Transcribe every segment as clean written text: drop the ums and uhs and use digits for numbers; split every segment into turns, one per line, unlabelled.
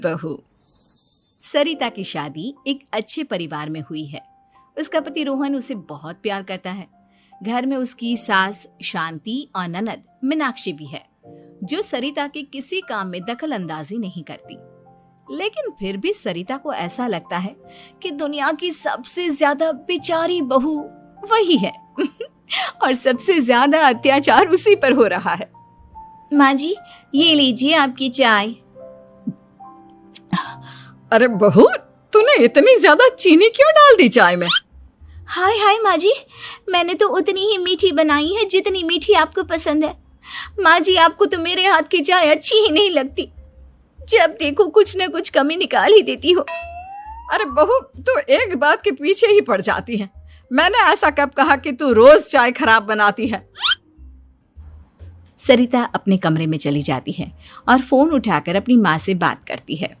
बहू। सरिता की शादी एक अच्छे परिवार में हुई है। उसका पति रोहन उसे बहुत प्यार करता है। घर में उसकी सास शांति और ननद मीनाक्षी भी है, जो सरिता के किसी काम में दखल अंदाजी नहीं करती। लेकिन फिर भी सरिता को ऐसा लगता है कि दुनिया की सबसे ज्यादा बेचारी बहू वही है और सबसे ज्यादा अत्याचार उसी पर हो रहा है। माँ जी, ये लीजिए आपकी चाय।
अरे बहू, तूने इतनी ज्यादा चीनी क्यों डाल दी चाय में?
हाय हाय माँ जी, मैंने तो उतनी ही मीठी बनाई है जितनी मीठी आपको पसंद है। माँ जी, आपको तो मेरे हाथ की चाय अच्छी ही नहीं लगती। जब देखो कुछ न कुछ कमी निकाल ही देती हो।
अरे बहू, तू एक बात के पीछे ही पड़ जाती है। मैंने ऐसा कब कहा कि तू रोज चाय खराब बनाती है?
सरिता अपने कमरे में चली जाती है और फोन उठाकर अपनी माँ से बात करती है।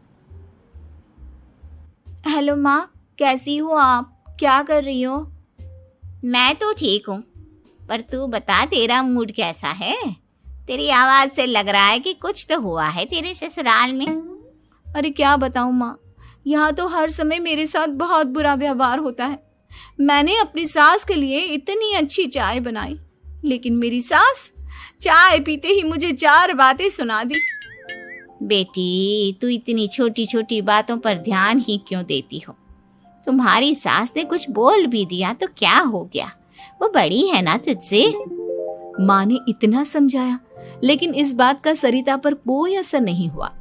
हेलो माँ, कैसी हो आप? क्या कर रही हो? मैं तो ठीक हूँ, पर तू बता, तेरा मूड कैसा है? तेरी आवाज से लग रहा है कि कुछ तो हुआ है तेरे ससुराल में। अरे क्या बताऊँ माँ, यहाँ तो हर समय मेरे साथ बहुत बुरा व्यवहार होता है। मैंने अपनी सास के लिए इतनी अच्छी चाय बनाई, लेकिन मेरी सास चाय पीते ही मुझे 4 बातें सुना दी। बेटी, तू इतनी छोटी छोटी बातों पर ध्यान ही क्यों देती हो? तुम्हारी सास ने कुछ बोल भी दिया तो क्या हो गया, वो बड़ी है ना तुझसे। माँ ने इतना समझाया, लेकिन इस बात का सरिता पर कोई असर नहीं हुआ।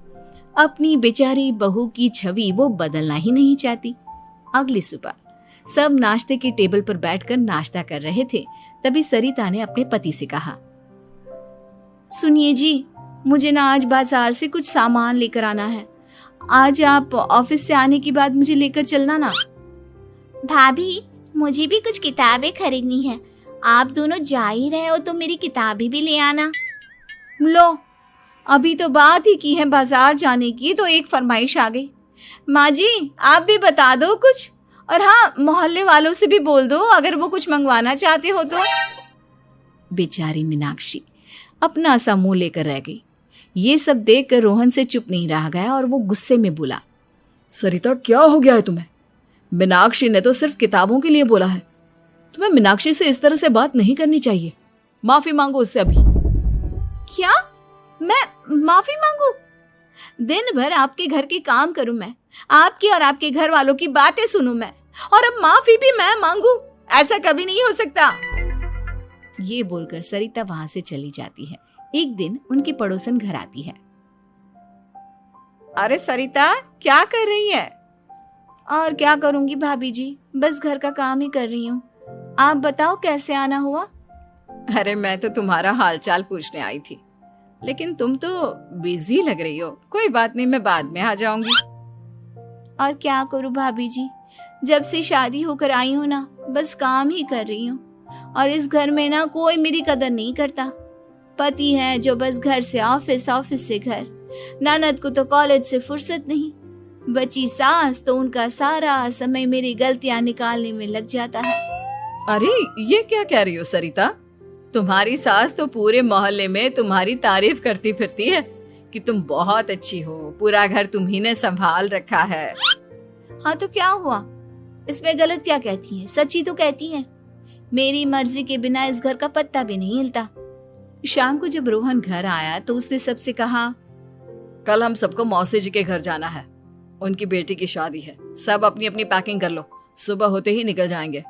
अपनी बेचारी बहू की छवि वो बदलना ही नहीं चाहती। अगली सुबह सब नाश्ते की टेबल पर बैठकर नाश्ता कर रहे थे, तभी सरिता ने अपने पति से कहा, सुनिए जी, मुझे ना आज बाजार से कुछ सामान लेकर आना है। आज आप ऑफिस से आने के बाद मुझे लेकर चलना ना। भाभी, मुझे भी कुछ किताबें खरीदनी है। आप दोनों जा ही रहे हो तो मेरी किताबें भी ले आना। लो, अभी तो बात ही की है बाजार जाने की, तो एक फरमाइश आ गई। माँ जी, आप भी बता दो कुछ, और हाँ, मोहल्ले वालों से भी बोल दो अगर वो कुछ मंगवाना चाहते हो तो। बेचारी मीनाक्षी अपना सा मुंह लेकर रह गई। ये सब देखकर रोहन से चुप नहीं रह गया और वो गुस्से में बोला,
सरिता, क्या हो गया है तुम्हें? मीनाक्षी ने तो सिर्फ किताबों के लिए बोला है। तुम्हें मीनाक्षी से इस तरह से बात नहीं करनी चाहिए। माफी मांगो उससे अभी।
क्या? मैं माफी मांगू? दिन भर आपके घर के काम करूं मैं, आपकी और आपके घर वालों की बातें सुनूं मैं, और अब माफी भी मैं मांगू? ऐसा कभी नहीं हो सकता। ये बोलकर सरिता वहां से चली जाती है। एक दिन उनकी पड़ोसन घर आती है।
अरे सरिता, क्या कर रही है?
और क्या करूंगी भाभी जी, बस घर का काम ही कर रही हूँ। आप बताओ कैसे आना हुआ?
अरे मैं तो तुम्हारा हालचाल पूछने आई थी, लेकिन तुम तो बिजी लग रही हो। कोई बात नहीं, मैं बाद में आ जाऊंगी।
और क्या करूं भाभी जी, जब से शादी होकर आई हूँ ना, बस काम ही कर रही हूँ। और इस घर में ना कोई मेरी कदर नहीं करता। पति है जो बस घर से ऑफिस, ऑफिस से घर। ननद को तो कॉलेज से फुर्सत नहीं। बची सास तो उनका सारा समय मेरी गलतियां निकालने में लग जाता है।
अरे ये क्या कह रही हो सरिता? तुम्हारी सास तो पूरे मोहल्ले में तुम्हारी तारीफ करती फिरती है कि तुम बहुत अच्छी हो, पूरा घर तुम्ही ने संभाल रखा है।
हाँ तो क्या हुआ, इसमें गलत क्या कहती है? सच्ची तो कहती है। मेरी मर्जी के बिना इस घर का पत्ता भी नहीं हिलता। शाम को जब रोहन घर आया तो उसने सबसे कहा,
कल हम सबको मौसी जी के घर जाना है। उनकी बेटी की शादी है। सब अपनी अपनी पैकिंग कर लो, सुबह होते ही निकल जाएंगे।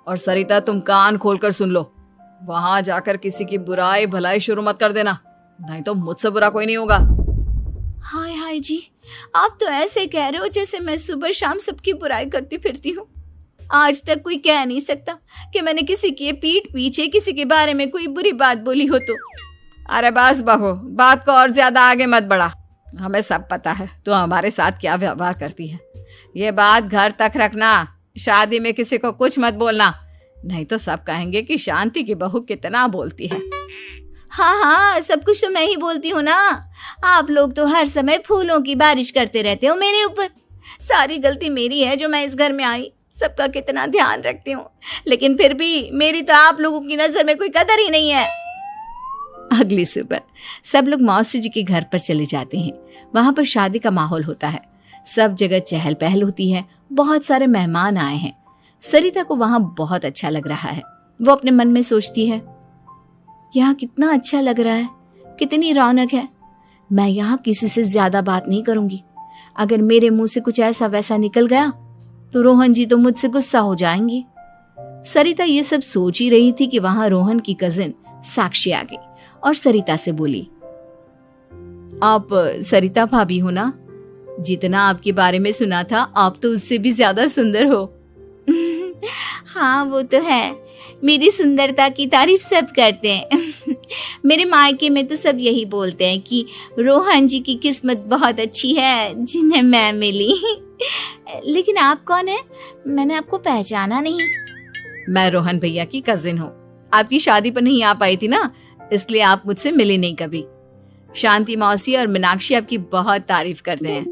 और सरिता, तुम कान खोलकर सुन लो, वहां जाकर किसी की बुराई भलाई शुरू मत कर देना, नहीं तो मुझसे बुरा कोई नहीं होगा।
हाय हाय जी, आप तो ऐसे कह रहे हो जैसे मैं सुबह शाम सबकी बुराई करती फिरती हूँ। आज तक कोई कह नहीं सकता कि मैंने किसी की पीठ पीछे किसी के बारे में कोई बुरी बात बोली हो तो।
अरे बस बहू, बात को और ज्यादा आगे मत बढ़ा। हमें सब पता है तू हमारे साथ क्या व्यवहार करती है। ये बात घर तक रखना, शादी में किसी को कुछ मत बोलना, नहीं तो सब कहेंगे कि शांति की बहू कितना बोलती है।
हाँ हाँ, सब कुछ तो मैं ही बोलती हूँ ना। आप लोग तो हर समय फूलों की बारिश करते रहते हो मेरे ऊपर। सारी गलती मेरी है जो मैं इस घर में आई, सबका कितना ध्यान रखती हूँ, लेकिन फिर भी मेरी तो आप लोगों की नजर में कोई कदर ही नहीं है। अगली सुबह सब लोग मौसी जी के घर पर चले जाते हैं। वहां पर शादी का माहौल होता है, सब जगह चहल पहल होती है, बहुत सारे मेहमान आए हैं। सरिता को वहां बहुत अच्छा लग रहा है। वो अपने मन में सोचती है, यहाँ कितना अच्छा लग रहा है, कितनी रौनक है। मैं यहाँ किसी से ज्यादा बात नहीं करूंगी। अगर मेरे मुंह से कुछ ऐसा वैसा निकल गया तो रोहन जी तो मुझसे गुस्सा हो जाएंगी। सरिता ये सब सोच ही रही थी कि वहां रोहन की कजिन साक्षी आ गई और सरिता से बोली, आप सरिता भाभी हो ना? जितना आपके बारे में सुना था आप तो उससे भी ज्यादा सुंदर हो। हाँ वो तो है, मेरी सुंदरता की तारीफ सब करते हैं। मेरे मायके में तो सब यही बोलते हैं कि रोहन जी की किस्मत बहुत अच्छी है जिन्हें मैं मिली। लेकिन आप कौन है? मैंने आपको पहचाना नहीं। मैं रोहन भैया की कजिन हूँ। आपकी शादी पर नहीं आ पाई थी ना, इसलिए आप मुझसे मिली नहीं कभी। शांति मौसी और मीनाक्षी आपकी बहुत तारीफ करते हैं।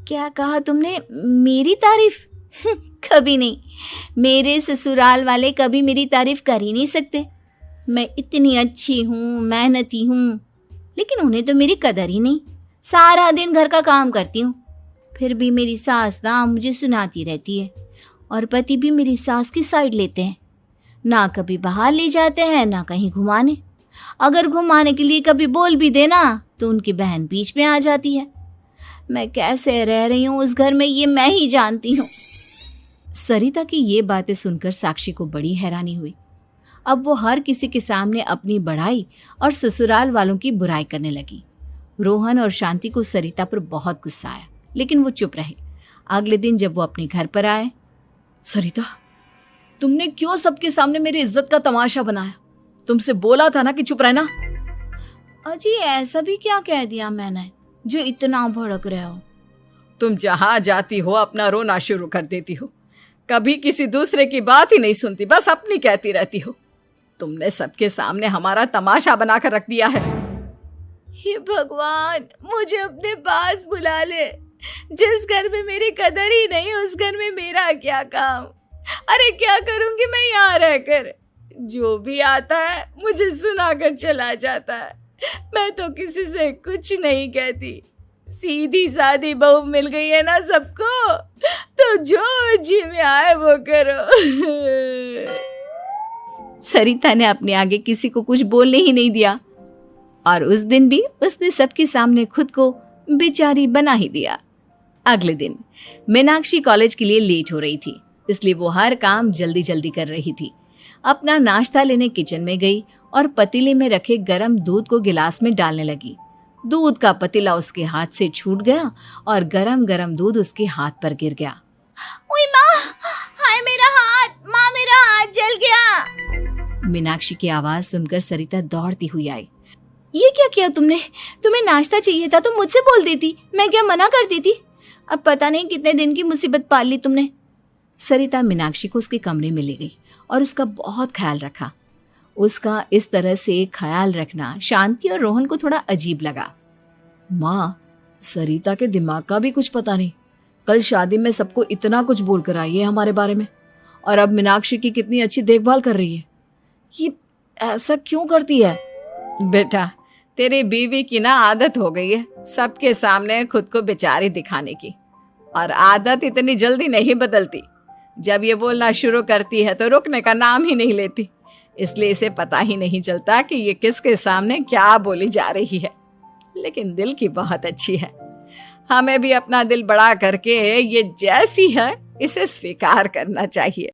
क्या कहा तुमने? मेरी तारीफ? कभी नहीं। मेरे ससुराल वाले कभी मेरी तारीफ कर ही नहीं सकते। मैं इतनी अच्छी हूँ, मेहनती हूँ, लेकिन उन्हें तो मेरी कदर ही नहीं। सारा दिन घर का काम करती हूँ, फिर भी मेरी सास ना मुझे सुनाती रहती है और पति भी मेरी सास की साइड लेते हैं। ना कभी बाहर ले जाते हैं ना कहीं घुमाने। अगर घुमाने के लिए कभी बोल भी देना तो उनकी बहन बीच में आ जाती है। मैं कैसे रह रही हूँ उस घर में ये मैं ही जानती हूँ। सरिता की ये बातें सुनकर साक्षी को बड़ी हैरानी हुई। अब वो हर किसी के सामने अपनी बड़ाई और ससुराल वालों की बुराई करने लगी। रोहन और शांति को सरिता पर बहुत गुस्सा आया, लेकिन वो चुप रहे। अगले दिन जब वो अपने घर पर आए,
सरिता, तुमने क्यों सबके सामने मेरी इज्जत का तमाशा बनाया? तुमसे बोला था ना कि चुप रहना।
अजी ऐसा भी क्या कह दिया मैंने जो इतना भड़क रहे हो?
तुम जहां जाती हो अपना रोना शुरू कर देती हो, कभी किसी दूसरे की बात ही नहीं सुनती, बस अपनी कहती रहती हो। तुमने सबके सामने हमारा तमाशा बनाकर रख दिया है।
हे भगवान, मुझे अपने पास बुला ले। जिस घर में मेरी कदर ही नहीं उस घर में मेरा क्या काम? अरे क्या करूंगी मैं यहाँ रहकर? जो भी आता है मुझे सुनाकर चला जाता है। मैं तो किसी से कुछ नहीं कहती। सीधी सादी बहू मिल गई है ना सबको, तो जो जी में आए वो करो। सरिता ने अपने आगे किसी को कुछ बोलने ही नहीं दिया और उस दिन भी उसने सबके सामने खुद को बेचारी बना ही दिया। अगले दिन मीनाक्षी कॉलेज के लिए लेट हो रही थी, इसलिए वो हर काम जल्दी जल्दी कर रही थी। अपना नाश्ता लेने किचन में गई और पतीले में रखे गरम दूध को गिलास में डालने लगी। दूध का पतीला उसके हाथ से छूट गया और गरम गरम दूध उसके हाथ पर गिर गया। ओए माँ, हाय मेरा हाथ, माँ मेरा हाथ जल गया। मीनाक्षी की आवाज सुनकर सरिता दौड़ती हुई आई। ये क्या किया तुमने? तुम्हें नाश्ता चाहिए था तो मुझसे बोल देती, मैं क्या मना करती थी? अब पता नहीं कितने दिन की मुसीबत पाल ली तुमने। सरिता मीनाक्षी को उसके कमरे में ले गई और उसका बहुत ख्याल रखा। उसका इस तरह से ख्याल रखना शांति और रोहन को थोड़ा अजीब लगा।
माँ, सरिता के दिमाग का भी कुछ पता नहीं। कल शादी में सबको इतना कुछ बोल कर आई है हमारे बारे में, और अब मीनाक्षी की कितनी अच्छी देखभाल कर रही है। ये ऐसा क्यों करती है?
बेटा, तेरी बीवी की ना आदत हो गई है सबके सामने खुद को बेचारी दिखाने की, और आदत इतनी जल्दी नहीं बदलती। जब ये बोलना शुरू करती है तो रुकने का नाम ही नहीं लेती, इसलिए इसे पता ही नहीं चलता कि ये किसके सामने क्या बोली जा रही है। लेकिन दिल की बहुत अच्छी है। हमें भी अपना दिल बड़ा करके ये जैसी है इसे स्वीकार करना चाहिए।